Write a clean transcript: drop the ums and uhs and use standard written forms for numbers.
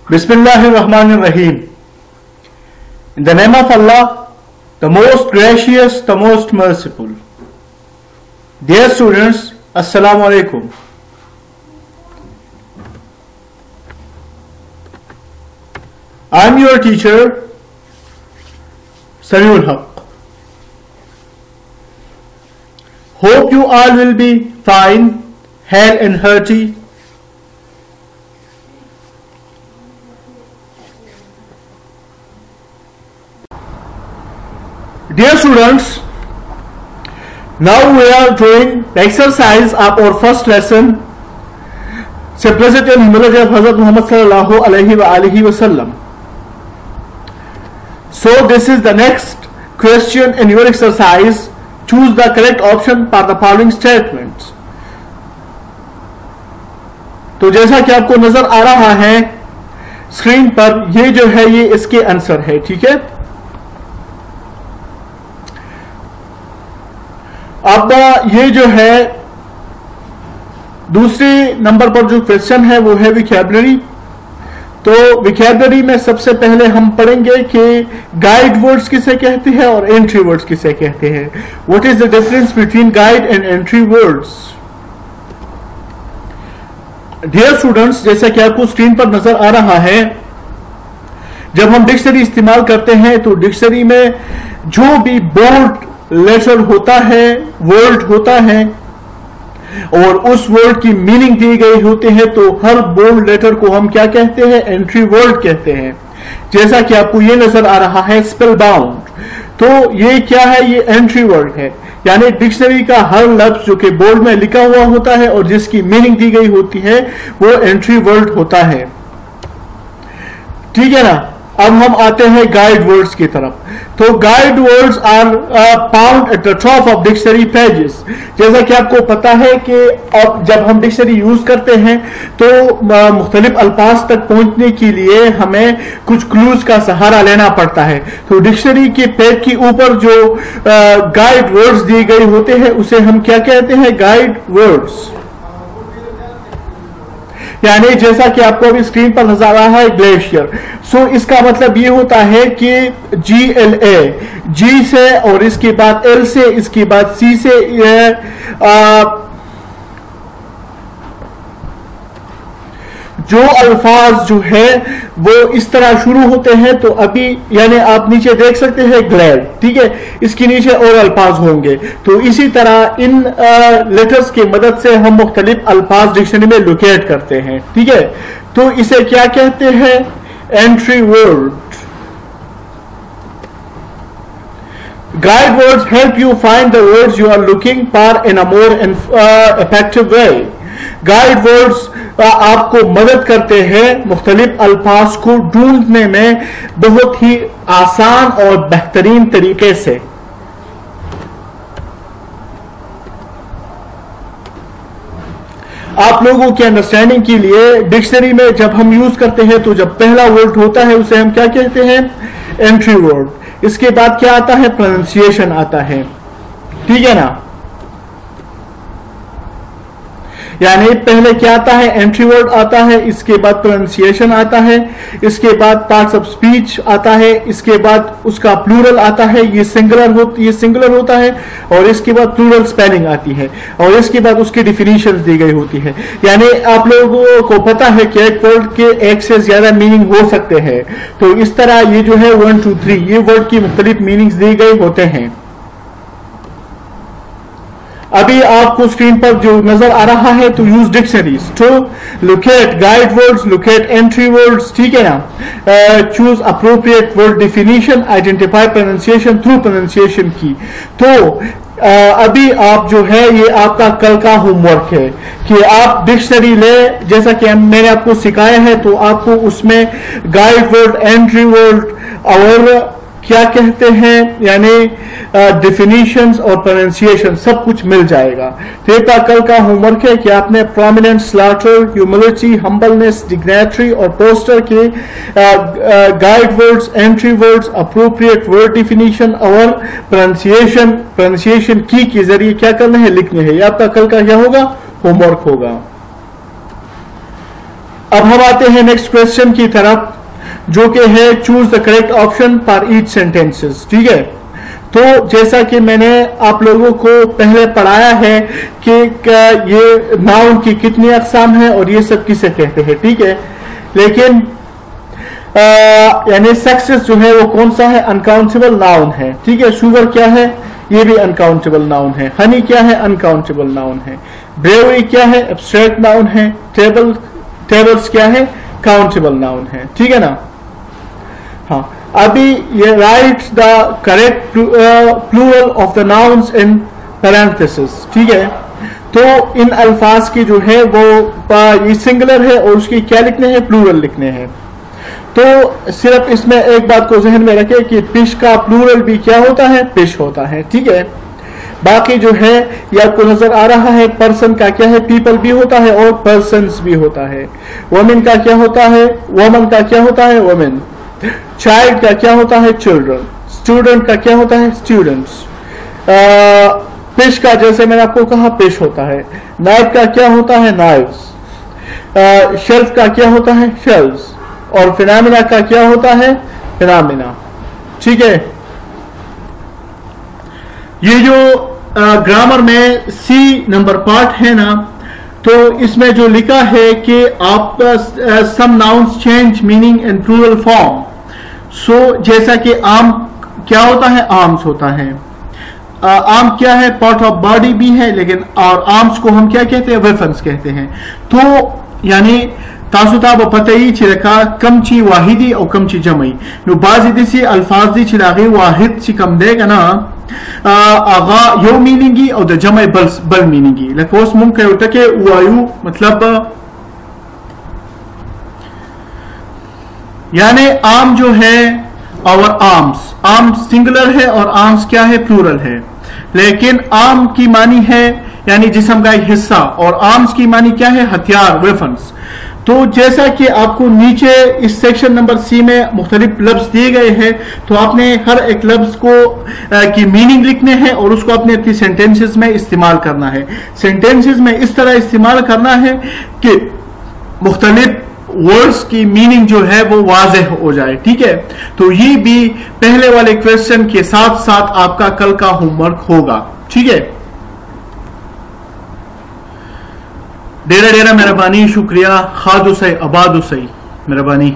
Bismillahirrahmanirrahim. In the name of Allah, the most gracious, the most merciful. Dear students, Assalamu alaikum. I am your teacher, Samiul Haq. Hope you all will be fine, hale and hearty. Dear students, now we are doing the exercise of our first lesson, Simplicity and Humility of Hazrat Muhammad sallallahu alaihi wasallam. So this is the next question in your exercise. Choose the correct option for the following statements. तो जैसा कि आपको नजर आ रहा है screen पर, ये जो है ये इसके आंसर है, ठीक है। अब ये जो है दूसरे नंबर पर जो क्वेश्चन है वो है विकैबुलरी। तो विकैबुलरी में सबसे पहले हम पढ़ेंगे कि गाइड वर्ड्स किसे कहते हैं और एंट्री वर्ड्स किसे कहते हैं। What is the difference between guide and entry words. Dear students, जैसा कि आपको स्क्रीन पर नजर आ रहा है, जब हम डिक्शनरी इस्तेमाल करते हैं तो डिक्शनरी में जो भी बोल्ड लेटर होता है, वर्ड होता है, और उस वर्ड की मीनिंग दी गई होती है, तो हर बोल्ड लेटर को हम क्या कहते हैं, एंट्री वर्ड कहते हैं। जैसा कि आपको ये नजर आ रहा है स्पेल बाउंड, तो ये क्या है, ये एंट्री वर्ड है। यानी डिक्शनरी का हर लफ्ज जो कि बोल्ड में लिखा हुआ होता है और जिसकी मीनिंग दी गई होती है वो एंट्री वर्ड होता है, ठीक है ना। अब हम आते हैं गाइड वर्ड्स की तरफ। तो guide words are found at the top of dictionary pages. जैसा कि आपको पता है कि अब जब हम डिक्शनरी यूज करते हैं तो मुख्तलिफ अल्फाज तक पहुंचने के लिए हमें कुछ क्लूज का सहारा लेना पड़ता है। तो डिक्शनरी के पेज के ऊपर जो गाइड वर्ड्स दिए गए होते हैं उसे हम क्या कहते हैं, गाइड वर्ड्स। यानी जैसा कि आपको अभी स्क्रीन पर नजर आ रहा है ग्लेशियर, सो इसका मतलब ये होता है कि GLA, जी से और इसके बाद L से, इसके बाद C से, जो अल्फाज जो है वो इस तरह शुरू होते हैं। तो अभी यानी आप नीचे देख सकते हैं ग्लैड, ठीक है, इसके नीचे और अल्फाज होंगे। तो इसी तरह इन लेटर्स की मदद से हम मुख्तलिफ अल्फाज डिक्शनरी में लोकेट करते हैं, ठीक है। तो इसे क्या कहते हैं, entry word. Guide words help you find the words you are looking for in a more effective way. Guide words आपको मदद करते हैं मुख्तलिफ अल्फाज को ढूंढने में बहुत ही आसान और बेहतरीन तरीके से। आप लोगों की अंडरस्टैंडिंग के लिए डिक्शनरी में जब हम यूज करते हैं तो जब पहला वर्ड होता है उसे हम क्या कहते हैं, एंट्री वर्ड। इसके बाद क्या आता है, प्रोनाउंसिएशन आता है, ठीक है ना। यानी पहले क्या आता है, एंट्री वर्ड आता है, इसके बाद प्रोनाउंसिएशन आता है, इसके बाद पार्ट्स ऑफ स्पीच आता है, इसके बाद उसका प्लूरल आता है, ये सिंगुलर होता है, और इसके बाद प्लूरल स्पेलिंग आती है, और इसके बाद उसकी डिफिनीशंस दी गई होती है। यानी आप लोगों को पता है कि एक वर्ड के एक से ज्यादा मीनिंग हो सकते हैं। तो इस तरह ये जो है 1 2 3 ये वर्ड की मुख्तलिफ मीनिंग्स दी गए होते हैं। अभी आपको स्क्रीन पर जो नजर आ रहा है, तो use dictionaries to locate guide words, locate entry words, ठीक है ना। Choose appropriate word definition, identify pronunciation through pronunciation की। तो अभी आप जो है ये आपका कल का होमवर्क है कि आप डिक्शनरी ले, जैसा कि मैंने आपको सिखाया है, तो आपको उसमें गाइड वर्ड, एंट्री वर्ड और क्या कहते हैं यानी डिफिनीशंस और प्रोनाउंसिएशन सब कुछ मिल जाएगा। तो ये कल का होमवर्क है कि आपने prominent, slaughter, humility, humbleness, dignitary और पोस्टर के guide words, entry words, appropriate word definition और प्रोनाउंसिएशन की के जरिए क्या करना है, लिखने हैं। ये आपका कल का क्या होगा, होमवर्क होगा। अब हम आते हैं नेक्स्ट क्वेश्चन की तरफ, जो कि है choose the correct option for each sentences. ठीक है, तो जैसा कि मैंने आप लोगों को पहले पढ़ाया है कि ये नाउन की कितनी अक़साम है और ये सब किसे कहते हैं। ठीक है, लेकिन यानी सक्सेस जो है वो कौन सा है, अनकाउंटेबल नाउन है। ठीक है, शुगर क्या है, ये भी अनकाउंटेबल नाउन है। हनी क्या है, अनकाउंटेबल नाउन है। ब्रेवरी क्या है, एब्स्ट्रैक्ट नाउन है। टेबल्स क्या है, काउंटेबल नाउन है। ठीक है ना। हाँ, अभी ये write the correct plural of the nouns in parenthesis. ठीक है, तो इन अल्फाज की जो है वो ये सिंगुलर है और उसकी क्या लिखने हैं, प्लूरल लिखने हैं। तो सिर्फ इसमें एक बात को जहन में रखें कि फिश का प्लूरल भी क्या होता है, फिश होता है। ठीक है, बाकी जो है ये आपको नजर आ रहा है, पर्सन का क्या है, पीपल भी होता है और पर्सन्स भी होता है। वुमेन का क्या होता है, वुमन का क्या होता है, वुमेन। चाइल्ड का क्या होता है, चिल्ड्रन। स्टूडेंट का क्या होता है, स्टूडेंट्स। फिश का जैसे मैंने आपको कहा फिश होता है। नाइफ का क्या होता है, नाइव्स। शेल्फ का क्या होता है, शेल्व्स। और फिनोमिना का क्या होता है, फिनोमिना। ठीक है, ये जो ग्रामर में सी नंबर पार्ट है ना, तो इसमें जो लिखा है कि आप some nouns change meaning in plural form. So जैसा कि आम क्या होता है, आर्म्स होता है। आर्म क्या है, पार्ट ऑफ बॉडी भी है, लेकिन और आर्म्स को हम क्या कहते हैं, वेपन्स कहते हैं। तो यानी तासुताब पतई छिरका कमची वाहिदी और कमची जमई नो बाजी दिसी अल्फाज दी छिलागी वाहिद सी कम देगा ना आगा यो मीनिंगी और द जमई बल मीनिंगी लकोस मुमके उतके वायु मतलब यानी आर्म जो है और आर्म्स सिंगुलर है और आर्म्स क्या है, प्लूरल है। लेकिन आर्म की मानी है यानी जिस्म का एक हिस्सा और आर्म्स की मानी क्या है, हथियार, वेपन्स। तो जैसा कि आपको नीचे इस सेक्शन नंबर सी में मुख्तलिफ लफ्ज दिए गए हैं, तो आपने हर एक लफ्ज को की मीनिंग लिखने हैं और उसको अपने अपनी सेंटेंसेस में इस्तेमाल करना है। सेंटेंसेस में इस तरह इस्तेमाल करना है कि मुख्तलिफ वर्ड्स की मीनिंग जो है वो वाज़ेह हो जाए। ठीक है, तो ये भी पहले वाले क्वेश्चन के साथ साथ आपका कल का होमवर्क होगा। ठीक है, डेरा डेरा मेहरबानी, शुक्रिया, खादो सही आबादो सही, मेहरबानी।